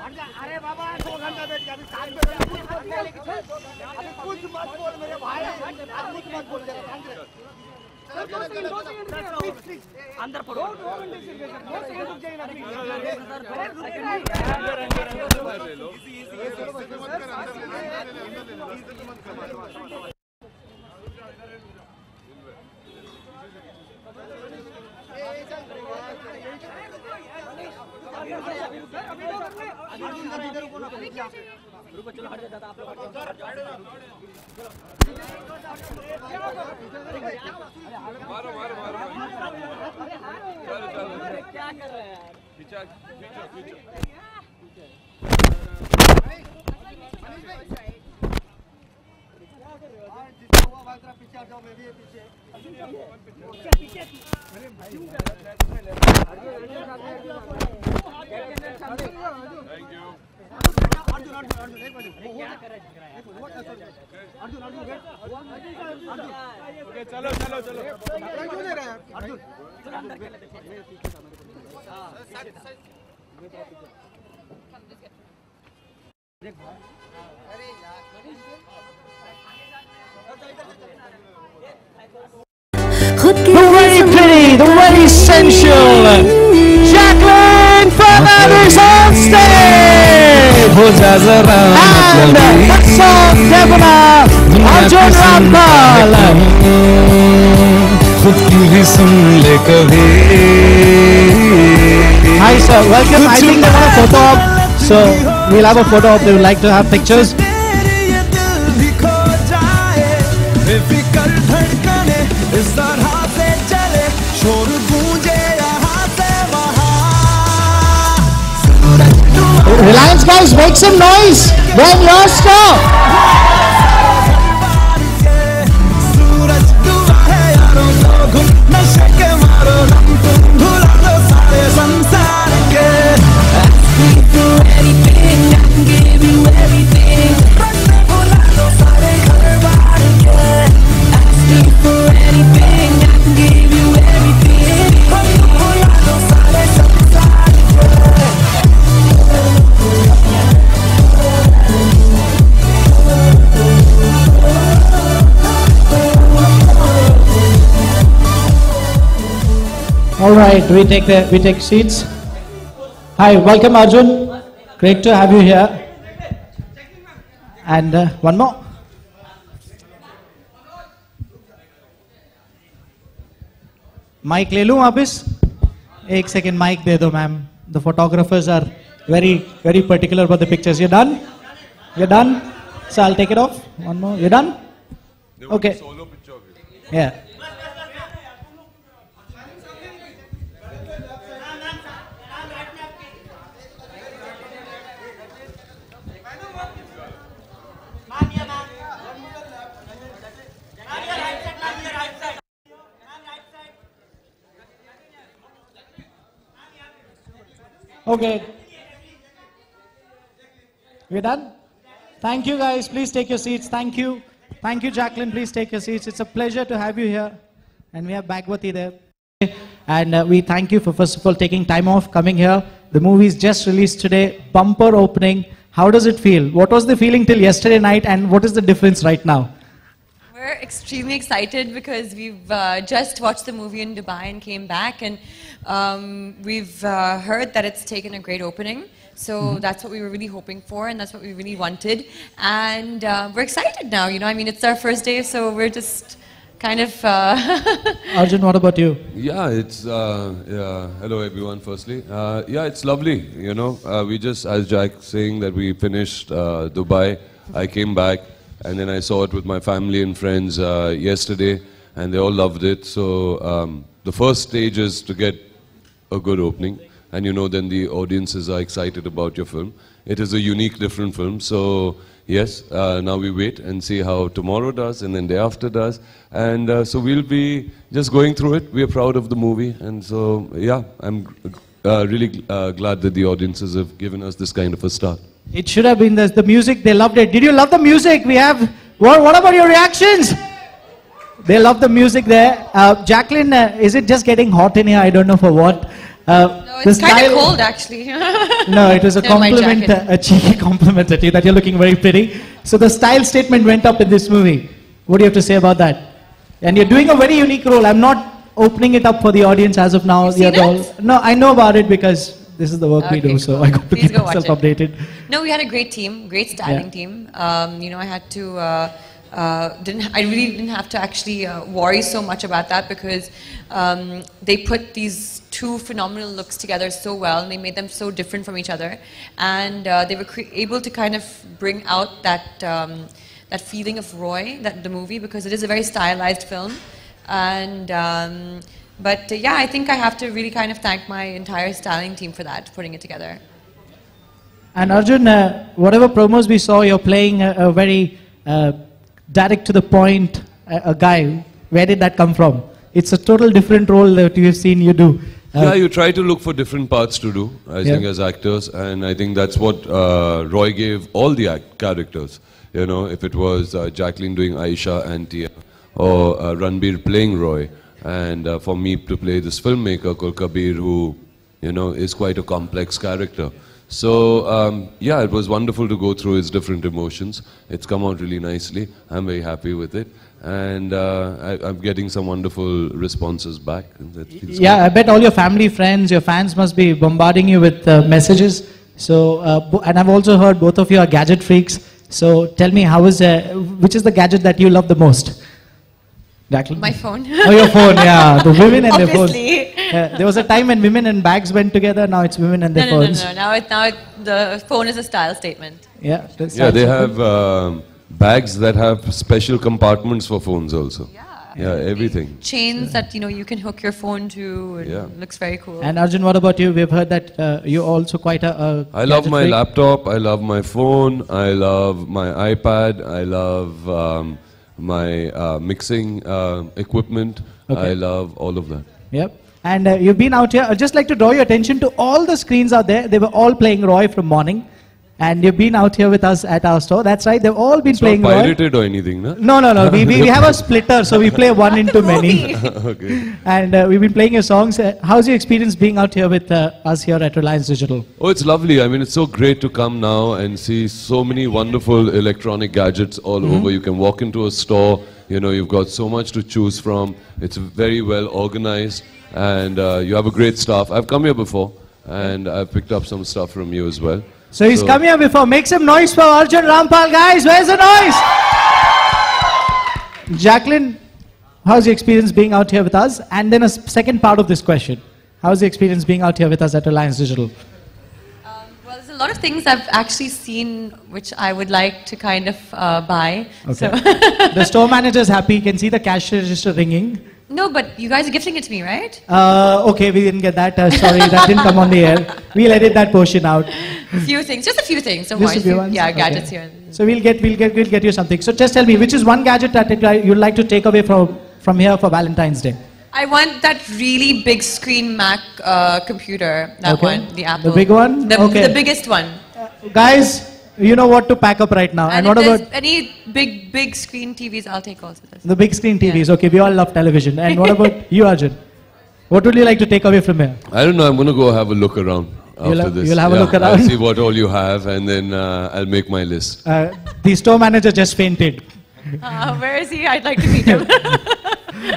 अरे बाबा 2 घंटा बैठ गया, अभी 7 बजे अभी कुछ मत बोल मेरे भाई, कुछ मत बोल जरा अंदर पड़ो। 2 घंटे से रुक जाइए ना। रुको चलो हट जाता आप लोग। मारो मारो मारो चलो चलो क्या कर रहे हैं यार। पीछे पीछे पीछे पीछे जाओ, मैं भी पीछे पीछे अरे भाई थैंक यू अर्जुन अर्जुन एक मिनट क्या कर रहा है अर्जुन अर्जुन ओके चलो चलो चलो क्यों ले रहा है अर्जुन अंदर खेले देख अरे यार The very pretty, the very sensual Jacqueline Fernandez on stage! And that's song Deborah Arjun Rampal. Hi sir, welcome. I think they want a photo op, so we'll have a photo op. They would like to have pictures. Reliance guys, make some noise when you're stop. All right, we take seats. Hi, welcome Arjun. Great to have you here. And one more. Mic ले लूँ वापिस? एक second mic दे दो ma'am. The photographers are very particular about the pictures. You're done? You're done? So I'll take it off. One more. You're done? Okay. Solo picture of you. Yeah. Okay. We're done? Thank you guys. Please take your seats. Thank you. Thank you, Jacqueline. Please take your seats. It's a pleasure to have you here. And we have Bhagwati there. And we thank you for, first of all, taking time off, coming here. The movie is just released today. Bumper opening. How does it feel? What was the feeling till yesterday night and what is the difference right now? We're extremely excited because we've just watched the movie in Dubai and came back, and we've heard that it's taken a great opening. So that's what we were really hoping for, and that's what we really wanted. And we're excited now, you know, I mean, it's our first day, so we're just kind of... Arjun, what about you? Yeah, it's, hello everyone firstly. Yeah, it's lovely, you know, we just, as Jack saying that we finished Dubai, I came back and then I saw it with my family and friends yesterday and they all loved it. So the first stage is to get a good opening and you know then the audiences are excited about your film. It is a unique, different film. So yes, now we wait and see how tomorrow does and then day after does. And so we'll be just going through it. We are proud of the movie. And so, yeah, I'm really glad that the audiences have given us this kind of a start. It should have been the music. They loved it. Did you love the music? We have, what about your reactions? They love the music there. Jacqueline, is it just getting hot in here? I don't know for what. No, it's kind of cold actually. No, it was a Yeah, my compliment, jacket. a cheeky compliment at you that you're looking very pretty. So the style statement went up in this movie. What do you have to say about that? And you're doing a very unique role. I'm not opening it up for the audience as of now. You've seen it? No, I know about it because this is the work we Okay, do, so cool. I got to Please keep go watch myself it. updated. No, we had a great team, great styling Yeah. team. I had to, I really didn't have to actually worry so much about that because they put these two phenomenal looks together so well and they made them so different from each other. And they were able to kind of bring out that, that feeling of Roy, the movie, because it is a very stylized film. And yeah, I think I have to really kind of thank my entire styling team for that, putting it together. And Arjun, whatever promos we saw, you're playing a very direct to the point a guy. Where did that come from? It's a total different role that we have seen you do. Yeah, you try to look for different parts to do, I Yeah. think, as actors, and I think that's what Roy gave all the characters. You know, if it was Jacqueline doing Aisha and Tia, or Ranbir playing Roy, and for me to play this filmmaker called Kabir, who, you know, is quite a complex character. So, yeah, it was wonderful to go through his different emotions. It's come out really nicely. I'm very happy with it. And I'm getting some wonderful responses back. And that feels Yeah, I bet all your family, friends, your fans must be bombarding you with messages. So, and I've also heard both of you are gadget freaks. So tell me, which is the gadget that you love the most? Jacqueline? My phone. Oh, your phone, yeah. The women and their phones. Obviously. There was a time when women and bags went together. Now it's women and their No, phones. Now the phone is a style statement. Yeah, that's Yeah, they awesome. have bags that have special compartments for phones also. Yeah, everything. Chains that you can hook your phone to. And Yeah. looks very cool. And Arjun, what about you? We've heard that you're also quite a I love gadget my freak. laptop, I love my phone, I love my iPad, I love my mixing equipment, Okay. I love all of that. Yep. And you've been out here. I'd just like to draw your attention to all the screens out there. They were all playing Roy from morning. And you've been out here with us at our store. That's right. They've all been It's not playing Roy. pirated or anything, no? No. We have a splitter, so we play one into many. Okay. And we've been playing your songs. How's your experience being out here with us here at Reliance Digital? Oh, it's lovely. I mean, it's so great to come now and see so many wonderful electronic gadgets all over. You can walk into a store, you've got so much to choose from. It's very well organized and you have a great staff. I've come here before and I've picked up some stuff from you as well. So he's come here before. Make some noise for Arjun Rampal, guys. Where's the noise? Jacqueline, how's your experience being out here with us? And then a second part of this question. How's the experience being out here with us at Reliance Digital? Well, there's a lot of things I've actually seen which I would like to kind of buy. Okay. So The store manager's happy. You can see the cash register ringing. no, but you guys are gifting it to me, right? Okay, we didn't get that. Sorry, that didn't come on the air. We'll edit that portion out. A few things, just a few things. Don't Just a worry. few ones? Yeah, Okay. gadgets here. So we'll get you something. So just tell me, which is one gadget that you'd like to take away from here for Valentine's Day? I want that really big screen Mac computer. That Okay. one, the Apple. The big one? Okay. The biggest one. Guys, you know what to pack up right now. And if what there's about any big screen TVs? I'll take also this. the big screen TVs? Okay, we all love television. And what about you, Arjun? What would you like to take away from here? I don't know, I'm going to go have a look around after this. you'll have a look I'll around? see what all you have and then I'll make my list. The store manager just fainted. Where is he? I'd like to meet him.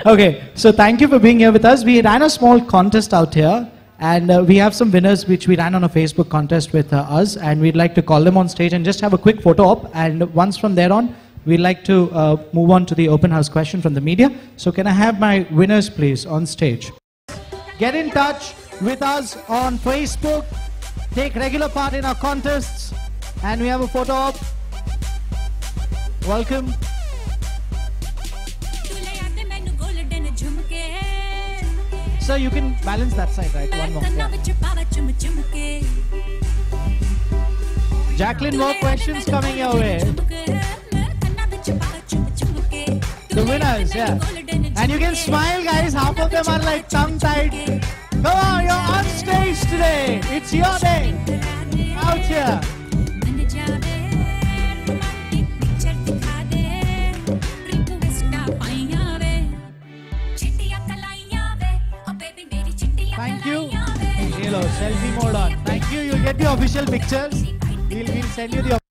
Okay, so thank you for being here with us. We ran a small contest out here, and we have some winners which we ran on a Facebook contest with us, and we'd like to call them on stage and just have a quick photo op. And once from there on, we'd like to move on to the open house question from the media. So can I have my winners, please, on stage? Get in touch with us on Facebook. Take regular part in our contests, and we have a photo op. Welcome. Sir, you can balance that side, right? One more. Yeah. Jacqueline, more questions coming your way. The winners, yeah. And you can smile, guys. Half of them are like tongue-tied. Come on, you're on stage today. It's your day. Out here. Thank you. official pictures. We'll send you the